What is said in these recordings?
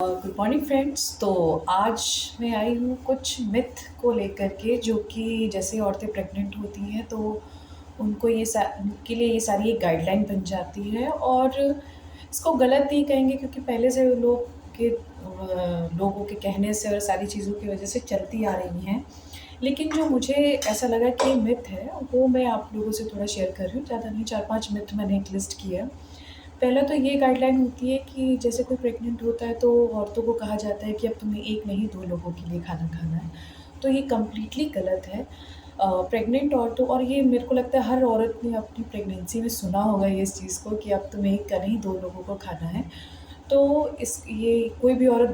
Good morning friends. तो आज मैं आई हूँ कुछ मिथ को लेकर के, जो कि जैसे औरतें प्रेग्नेंट होती हैं तो उनको उनके लिए ये सारी एक गाइडलाइन बन जाती है। और इसको गलत नहीं कहेंगे क्योंकि पहले से लोगों के कहने से और सारी चीज़ों की वजह से चलती आ रही हैं। लेकिन जो मुझे ऐसा लगा कि मिथ है वो मैं आप लोगों से थोड़ा शेयर कर रही हूँ। ज़्यादा नहीं, 4-5 मिथ मैंने एक लिस्ट किया है। पहला तो ये गाइडलाइन होती है कि जैसे कोई प्रेग्नेंट होता है तो औरतों को कहा जाता है कि अब तुम्हें एक नहीं 2 लोगों के लिए खाना खाना है। तो ये कम्प्लीटली गलत है। प्रेग्नेंट औरतों, और ये मेरे को लगता है हर औरत ने अपनी प्रेगनेंसी में सुना होगा ये इस चीज़ को कि अब तुम्हें एक का नहीं 2 लोगों को खाना है। तो इस ये कोई भी औरत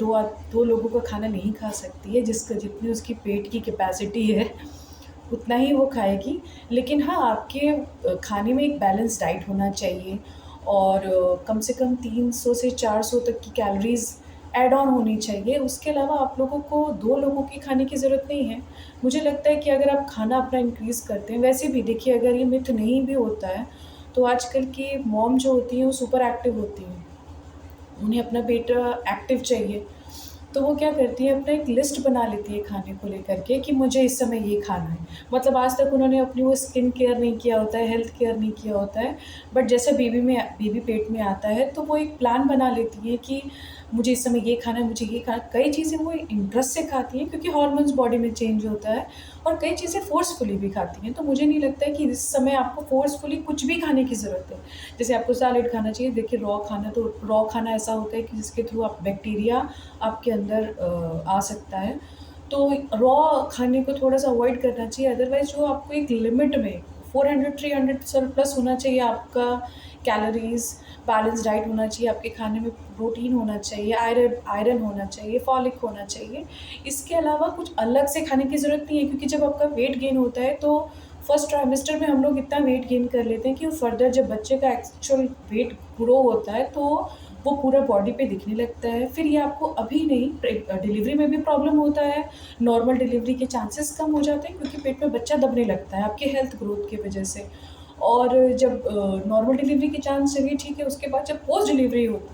2 लोगों का खाना नहीं खा सकती है। जितनी उसकी पेट की कैपेसिटी है उतना ही वो खाएगी। लेकिन हाँ, आपके खाने में एक बैलेंस डाइट होना चाहिए और कम से कम 300 से 400 तक की कैलोरीज़ ऐड ऑन होनी चाहिए। उसके अलावा आप लोगों को 2 लोगों की खाने की ज़रूरत नहीं है। मुझे लगता है कि अगर आप खाना अपना इंक्रीज़ करते हैं, वैसे भी देखिए अगर ये मिथ नहीं भी होता है, तो आजकल की मॉम जो होती हैं वो सुपर एक्टिव होती हैं। उन्हें अपना बेटा एक्टिव चाहिए, तो वो क्या करती है, अपना एक लिस्ट बना लेती है खाने को लेकर के कि मुझे इस समय ये खाना है। मतलब आज तक उन्होंने अपनी वो स्किन केयर नहीं किया होता है, हेल्थ केयर नहीं किया होता है, बट जैसे बेबी पेट में आता है तो वो एक प्लान बना लेती है कि मुझे इस समय ये खाना है, मुझे ये खाना। कई चीज़ें वो इंटरेस्ट से खाती हैं क्योंकि हार्मोन्स बॉडी में चेंज होता है, और कई चीज़ें फ़ोर्सफुली भी खाती हैं। तो मुझे नहीं लगता है कि इस समय आपको फ़ोर्सफुली कुछ भी खाने की ज़रूरत है। जैसे आपको सैलेड खाना चाहिए, देखिए रॉ खाना ऐसा होता है कि जिसके थ्रू आप बैक्टीरिया आपके अंदर आ सकता है। तो रॉ खाने को थोड़ा-सा अवॉइड करना चाहिए। अदरवाइज़ जो आपको एक लिमिट में 400-300 सरप्लस होना चाहिए आपका कैलोरीज़, बैलेंस डाइट होना चाहिए, आपके खाने में प्रोटीन होना चाहिए, आयरन होना चाहिए, फॉलिक होना चाहिए। इसके अलावा कुछ अलग से खाने की ज़रूरत नहीं है, क्योंकि जब आपका वेट गेन होता है तो फर्स्ट ट्राइमेस्टर में हम लोग इतना वेट गेन कर लेते हैं कि वो फर्दर जब बच्चे का एक्चुअल वेट ग्रो होता है तो वो पूरा बॉडी पे दिखने लगता है। फिर ये आपको अभी नहीं, डिलीवरी में भी प्रॉब्लम होता है, नॉर्मल डिलीवरी के चांसेस कम हो जाते हैं क्योंकि पेट में बच्चा दबने लगता है आपके हेल्थ ग्रोथ की वजह से। और जब नॉर्मल डिलीवरी के चांस चलिए ठीक है, उसके बाद जब पोस्ट डिलीवरी होती है,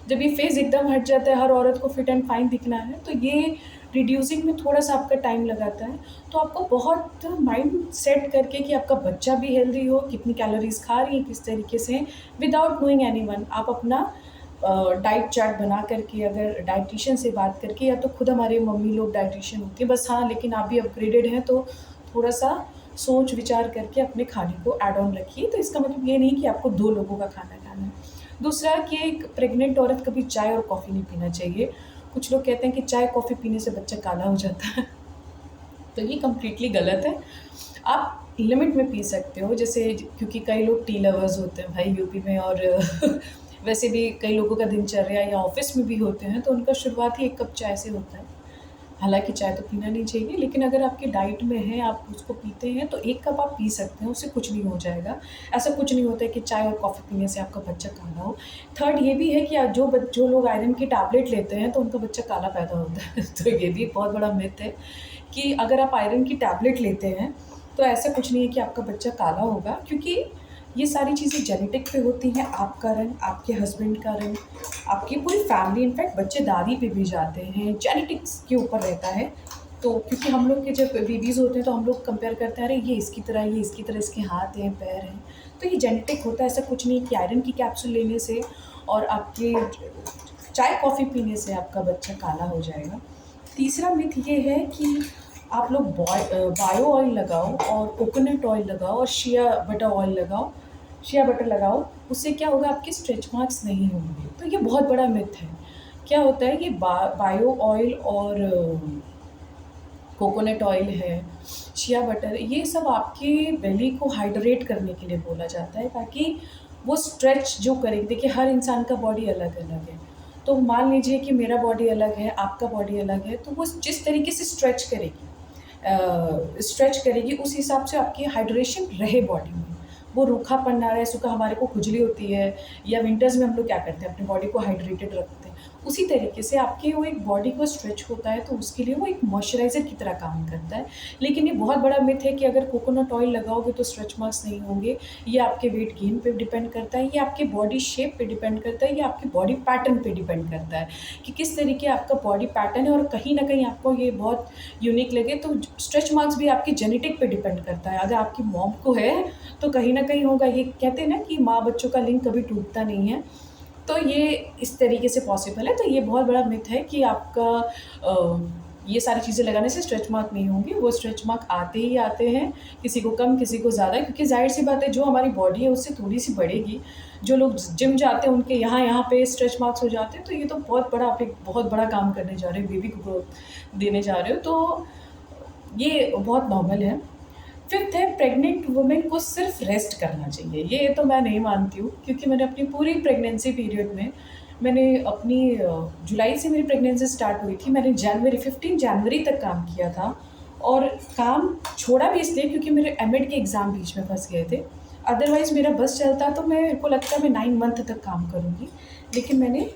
जब ये फेज़ एकदम हट जाता है, हर औरत को फिट एंड फाइन दिखना है, तो ये रिड्यूसिंग में थोड़ा-सा आपका टाइम लगाता है। तो आपको बहुत माइंड सेट करके कि आपका बच्चा भी हेल्दी हो, कितनी कैलोरीज़ खा रही है, किस तरीके से, विदाउट नोइंग एनीवन आप अपना डाइट चार्ट बना करके, अगर डायटीशियन से बात करके, या तो खुद हमारे मम्मी लोग डायटीशियन होती हैं बस, हाँ, लेकिन आप भी अपग्रेडेड हैं तो थोड़ा-सा सोच विचार करके अपने खाने को ऐड ऑन रखिए। तो इसका मतलब ये नहीं कि आपको 2 लोगों का खाना खाना है। दूसरा कि एक प्रेग्नेंट औरत कभी चाय और कॉफ़ी नहीं पीना चाहिए। कुछ लोग कहते हैं कि चाय कॉफ़ी पीने से बच्चा काला हो जाता है। तो ये कम्प्लीटली गलत है। आप लिमिट में पी सकते हो, जैसे क्योंकि कई लोग टी लवर्स होते हैं भाई यूपी में, और वैसे भी कई लोगों का दिनचर्या या ऑफ़िस में भी होते हैं, तो उनका शुरुआत ही 1 कप चाय से होता है। हालाँकि चाय तो पीना नहीं चाहिए, लेकिन अगर आपकी डाइट में है, आप उसको पीते हैं, तो 1 कप आप पी सकते हैं, उससे कुछ नहीं हो जाएगा। ऐसा कुछ नहीं होता है कि चाय और कॉफ़ी पीने से आपका बच्चा काला हो। थर्ड ये भी है कि जो लोग आयरन की टैबलेट लेते हैं, तो उनका बच्चा काला पैदा होता है। तो ये भी एक बहुत बड़ा मिथ है कि अगर आप आयरन की टैबलेट लेते हैं, तो ऐसा कुछ नहीं है कि आपका बच्चा काला होगा, क्योंकि ये सारी चीज़ें जेनेटिक पे होती हैं। आपका रंग, आपके हस्बैंड का रंग, आपकी पूरी फैमिली, इनफैक्ट बच्चे दादी पे भी जाते हैं, जेनेटिक्स के ऊपर रहता है। तो क्योंकि हम लोग के जब बेबीज़ होते हैं तो हम लोग कंपेयर करते हैं, अरे ये इसकी तरह, ये इसकी तरह, इसके हाथ हैं, पैर हैं। तो ये जेनेटिक होता है। ऐसा कुछ नहीं कि आयरन की कैप्सूल लेने से और आपके चाय कॉफ़ी पीने से आपका बच्चा काला हो जाएगा। तीसरा मिथ ये है कि आप लोग बायो ऑयल लगाओ और कोकोनट ऑयल लगाओ और शिया बटर लगाओ, उससे क्या होगा, आपके स्ट्रेच मार्क्स नहीं होंगे। तो ये बहुत बड़ा मिथ है। क्या होता है, ये बायो ऑयल और कोकोनट ऑयल है, शिया बटर, ये सब आपके बेली को हाइड्रेट करने के लिए बोला जाता है, ताकि वो स्ट्रेच जो करेगी। देखिए हर इंसान का बॉडी अलग-अलग है। तो मान लीजिए कि मेरा बॉडी अलग है, आपका बॉडी अलग है, तो वो जिस तरीके से स्ट्रेच करेगी उस हिसाब से आपकी हाइड्रेशन रहे बॉडी में। वो रूखापन ना रहे, सूखा, हमारे को खुजली होती है या विंटर्स में हम लोग क्या करते हैं, अपनी बॉडी को हाइड्रेटेड रखते हैं। उसी तरीके से आपके वो एक बॉडी को स्ट्रेच होता है तो उसके लिए वो एक मॉइस्चराइज़र की तरह काम करता है। लेकिन ये बहुत बड़ा मिथ है कि अगर कोकोनट ऑयल लगाओगे तो स्ट्रेच मार्क्स नहीं होंगे। ये आपके वेट गेन पे डिपेंड करता है, ये आपके बॉडी शेप पे डिपेंड करता है, ये आपके बॉडी पैटर्न पे डिपेंड करता है कि किस तरीके आपका बॉडी पैटर्न है। और कहीं न कहीं आपको ये बहुत यूनिक लगे तो स्ट्रेच मार्क्स भी आपकी जेनेटिक पे डिपेंड करता है। अगर आपकी मॉम को है तो कहीं न कहीं होगा। ये कहते हैं ना कि माँ बच्चों का लिंक कभी टूटता नहीं है। तो ये इस तरीके से पॉसिबल है। तो ये बहुत बड़ा मिथ है कि आपका ये सारी चीज़ें लगाने से स्ट्रेच मार्क नहीं होंगे। वो स्ट्रेच मार्क आते ही आते हैं, किसी को कम, किसी को ज़्यादा, क्योंकि ज़ाहिर-सी बात है जो हमारी बॉडी है उससे थोड़ी-सी बढ़ेगी। जो लोग जिम जाते हैं उनके यहाँ-यहाँ पे स्ट्रेच मार्क्स हो जाते हैं, तो ये तो बहुत बड़ा, आप एक बहुत बड़ा काम करने जा रहे हो, बेबी को ग्रोथ देने जा रहे हो, तो ये बहुत नॉर्मल है। फिफ्थ है, प्रेग्नेंट वुमेन को सिर्फ रेस्ट करना चाहिए। ये तो मैं नहीं मानती हूँ, क्योंकि मैंने अपनी पूरी प्रेगनेंसी पीरियड में मैंने अपनी जुलाई से मेरी प्रेगनेंसी स्टार्ट हुई थी। मैंने जनवरी 15 जनवरी तक काम किया था और काम छोड़ा भी इसलिए क्योंकि मेरे एमएड के एग्ज़ाम बीच में फँस गए थे। अदरवाइज़ मेरा बस चलता तो मेरे को लगता है मैं 9 मंथ तक काम करूँगी। लेकिन मैंने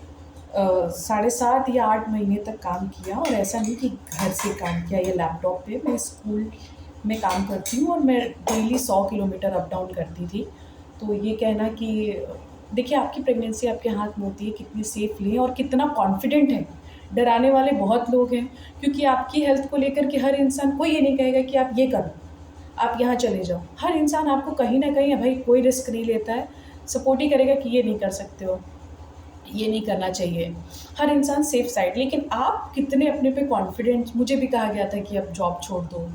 साढ़े 7 या 8 महीने तक काम किया, और ऐसा नहीं कि घर से काम किया या लैपटॉप पे। मैं स्कूल में काम करती हूँ और मैं डेली 100 किलोमीटर अप डाउन करती थी। तो ये कहना कि देखिए, आपकी प्रेगनेंसी आपके हाथ में होती है, कितनी सेफ लें और कितना कॉन्फिडेंट है। डराने वाले बहुत लोग हैं, क्योंकि आपकी हेल्थ को लेकर के हर इंसान, कोई ये नहीं कहेगा कि आप ये करो, आप यहाँ चले जाओ। हर इंसान आपको कहीं न कहीं, भाई कोई रिस्क नहीं लेता है, सपोर्ट ही करेगा कि ये नहीं कर सकते हो, ये नहीं करना चाहिए। हर इंसान सेफ साइड। लेकिन आप कितने अपने पे कॉन्फिडेंट, मुझे भी कहा गया था कि अब जॉब छोड़ दो,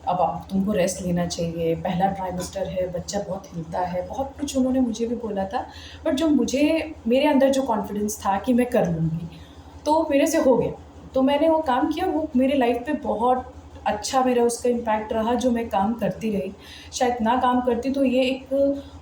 अब आप तुमको रेस्ट लेना चाहिए, पहला ट्राइमेस्टर है, बच्चा बहुत हिलता है, बहुत कुछ उन्होंने मुझे भी बोला था। बट जो मुझे, मेरे अंदर जो कॉन्फिडेंस था कि मैं कर लूँगी, तो मेरे से हो गया। तो मैंने वो काम किया, वो मेरे लाइफ पे बहुत अच्छा मेरा उसका इम्पैक्ट रहा, जो मैं काम करती रही। शायद ना काम करती तो ये एक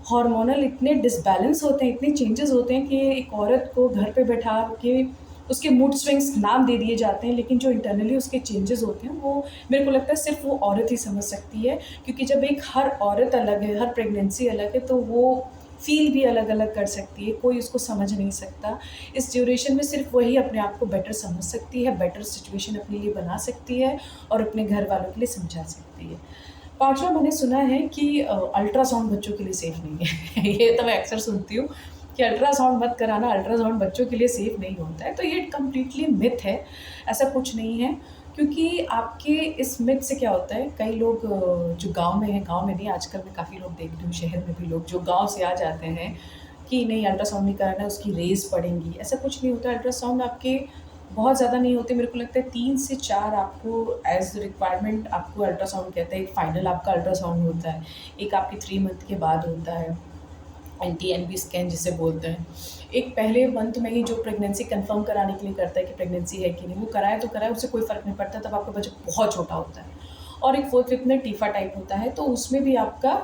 हार्मोनल इतने डिसबैलेंस होते हैं, इतने चेंजेस होते हैं कि एक औरत को घर पे बैठा के उसके मूड स्विंग्स नाम दे दिए जाते हैं, लेकिन जो इंटरनली उसके चेंजेस होते हैं वो मेरे को लगता है सिर्फ वो औरत ही समझ सकती है। क्योंकि जब एक, हर औरत अलग है, हर प्रेगनेंसी अलग है, तो वो फ़ील भी अलग-अलग कर सकती है, कोई उसको समझ नहीं सकता। इस ड्यूरेशन में सिर्फ वही अपने आप को बेटर समझ सकती है, बेटर सिचुएशन अपने लिए बना सकती है और अपने घर वालों के लिए समझा सकती है। 5वां मैंने सुना है कि अल्ट्रासाउंड बच्चों के लिए सेफ़ नहीं है। ये तो मैं अक्सर सुनती हूँ कि अल्ट्रासाउंड मत कराना, अल्ट्रासाउंड बच्चों के लिए सेफ़ नहीं होता है। तो ये कंप्लीटली मिथ है, ऐसा कुछ नहीं है। क्योंकि आपके इस मिथ से क्या होता है, कई लोग जो गाँव में हैं, गाँव में नहीं, आजकल मैं काफ़ी लोग देख रही हूँ शहर में भी, लोग जो गाँव से आ जाते हैं कि नहीं अल्ट्रासाउंड नहीं कराना है, उसकी रेज़ पड़ेंगी। ऐसा कुछ नहीं होता। अल्ट्रासाउंड आपके बहुत ज़्यादा नहीं होते, मेरे को लगता है 3 से 4 आपको एज़ रिक्वायरमेंट आपको अल्ट्रासाउंड कहते हैं। एक फाइनल आपका अल्ट्रासाउंड होता है, एक आपके 3 मंथ के बाद होता है, एनटी-एनबी स्कैन जिसे बोलते हैं। एक पहले मंथ में ही जो प्रेगनेंसी कंफर्म कराने के लिए करता है कि प्रेगनेंसी है कि नहीं, वो कराए तो कराए, उससे कोई फ़र्क नहीं पड़ता, तब आपका बच्चा बहुत छोटा होता है। और एक 4th-5th में टीफा टाइप होता है, तो उसमें भी आपका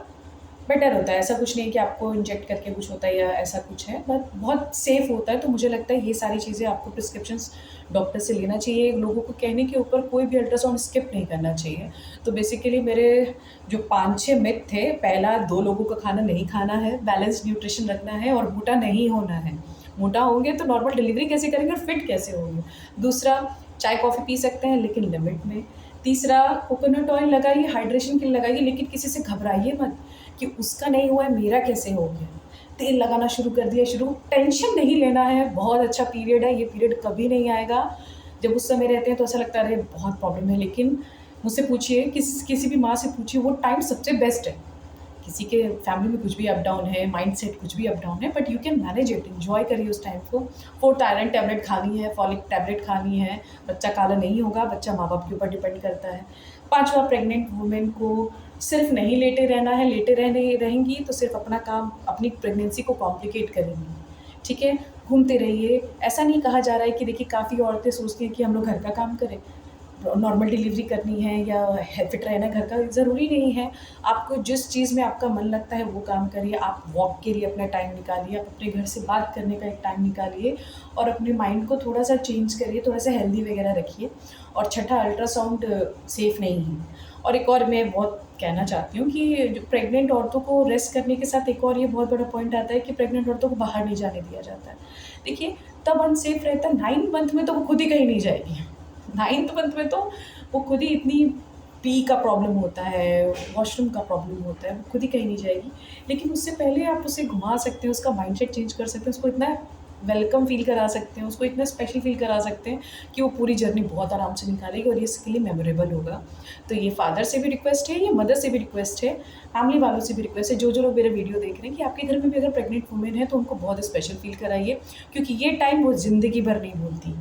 बेटर होता है। ऐसा कुछ नहीं है कि आपको इंजेक्ट करके कुछ होता है या ऐसा कुछ है, बट बहुत सेफ़ होता है। तो मुझे लगता है ये सारी चीज़ें आपको प्रिस्क्रिप्शंस डॉक्टर से लेना चाहिए। लोगों को कहने के ऊपर कोई भी अल्ट्रासाउंड स्किप नहीं करना चाहिए। तो बेसिकली मेरे जो 5-6 मिथ थे, पहला 2 लोगों का खाना नहीं खाना है, बैलेंस्ड न्यूट्रिशन रखना है और मोटा नहीं होना है। मोटा होंगे तो नॉर्मल डिलीवरी कैसे करेंगे और फिट कैसे होंगे। दूसरा, चाय-कॉफ़ी पी सकते हैं लेकिन लिमिट में। तीसरा, कोकोनट ऑयल लगाइए, हाइड्रेशन के लिए लगाइए, लेकिन किसी से घबराइए मत कि उसका नहीं हुआ है, मेरा कैसे हो गया। तेल लगाना शुरू कर दिया, टेंशन नहीं लेना है, बहुत अच्छा पीरियड है, ये पीरियड कभी नहीं आएगा। जब उस समय रहते हैं तो ऐसा लगता है अरे बहुत प्रॉब्लम है, लेकिन मुझसे पूछिए, किसी भी माँ से पूछिए, वो टाइम सबसे बेस्ट है। किसी के फैमिली में कुछ भी अप डाउन है, माइंडसेट कुछ भी अप डाउन है, but you can manage it, enjoy करिए उस टाइम को। 4th आयरन टैबलेट खानी है, फॉलिक टैबलेट खानी है, बच्चा काला नहीं होगा, बच्चा माँ-बाप के ऊपर डिपेंड करता है। 5वां, प्रेग्नेंट वुमेन को सिर्फ नहीं लेटे रहना है, लेटे रहेंगी तो सिर्फ अपना काम, अपनी प्रेगनेंसी को कॉम्प्लिकेट करेंगी, ठीक है? घूमते रहिए। ऐसा नहीं कहा जा रहा है कि देखिए, काफ़ी औरतें सोचती हैं कि हम लोग घर का काम करें, नॉर्मल डिलीवरी करनी है या फिट रहना है घर का, ज़रूरी नहीं है। आपको जिस चीज़ में आपका मन लगता है वो काम करिए। आप वॉक के लिए अपना टाइम निकालिए, आप अपने घर से बात करने का एक टाइम निकालिए और अपने माइंड को थोड़ा-सा चेंज करिए, थोड़ा-सा हेल्दी वगैरह रखिए। और छठा, अल्ट्रासाउंड सेफ़ नहीं है। और एक और मैं बहुत कहना चाहती हूँ कि जो प्रेग्नेंट औरतों को रेस्ट करने के साथ एक और ये बहुत बड़ा पॉइंट आता है कि प्रेग्नेंट औरतों को बाहर नहीं जाने दिया जाता है। देखिए, तब अनसेफ रहता है। 9th मंथ में तो वो खुद ही कहीं नहीं जाएगी। 9th मंथ में तो वो खुद ही इतनी पी का प्रॉब्लम होता है, वॉशरूम का प्रॉब्लम होता है, वो खुद ही कहीं नहीं जाएगी। लेकिन उससे पहले आप उसे घुमा सकते हैं, उसका माइंडसेट चेंज कर सकते हैं, उसको इतना वेलकम फ़ील करा सकते हैं, उसको इतना स्पेशल फ़ील करा सकते हैं कि वो पूरी जर्नी बहुत आराम से निकालेगी और ये इसके लिए मेमोरेबल होगा। तो ये फादर से भी रिक्वेस्ट है, ये मदर से भी रिक्वेस्ट है, फैमिली वालों से भी रिक्वेस्ट है, जो लोग मेरे वीडियो देख रहे हैं, कि आपके घर में भी अगर प्रेग्नेंट वुमेन है तो उनको बहुत स्पेशल फ़ील कराइए, क्योंकि ये टाइम वो ज़िंदगी भर नहीं भूलती।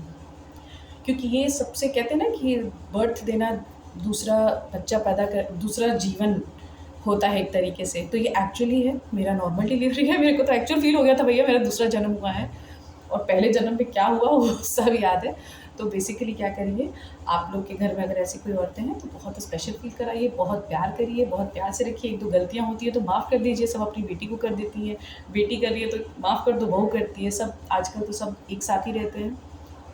क्योंकि ये सबसे कहते हैं ना कि बर्थ देना, दूसरा बच्चा पैदा कर, दूसरा जीवन होता है एक तरीके से। तो ये एक्चुअली है, मेरा नॉर्मल डिलीवरी है, मेरे को तो एक्चुअल फ़ील हो गया था भैया मेरा दूसरा जन्म हुआ है, और पहले जन्म में क्या हुआ वो सब याद है। तो बेसिकली क्या करिए, आप लोग के घर में अगर ऐसी कोई औरतें हैं तो बहुत स्पेशल फ़ील कराइए, बहुत प्यार करिए, बहुत प्यार से रखिए। 1-2 गलतियाँ होती है तो माफ़ कर दीजिए, सब अपनी बेटी को कर देती हैं, बेटी कर रही है तो माफ़ कर दो, बहू करती है, सब आजकल तो सब एक साथ ही रहते हैं।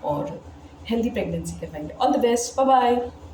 और हेल्दी प्रेगनेंसी करवाइए। All the best, bye bye.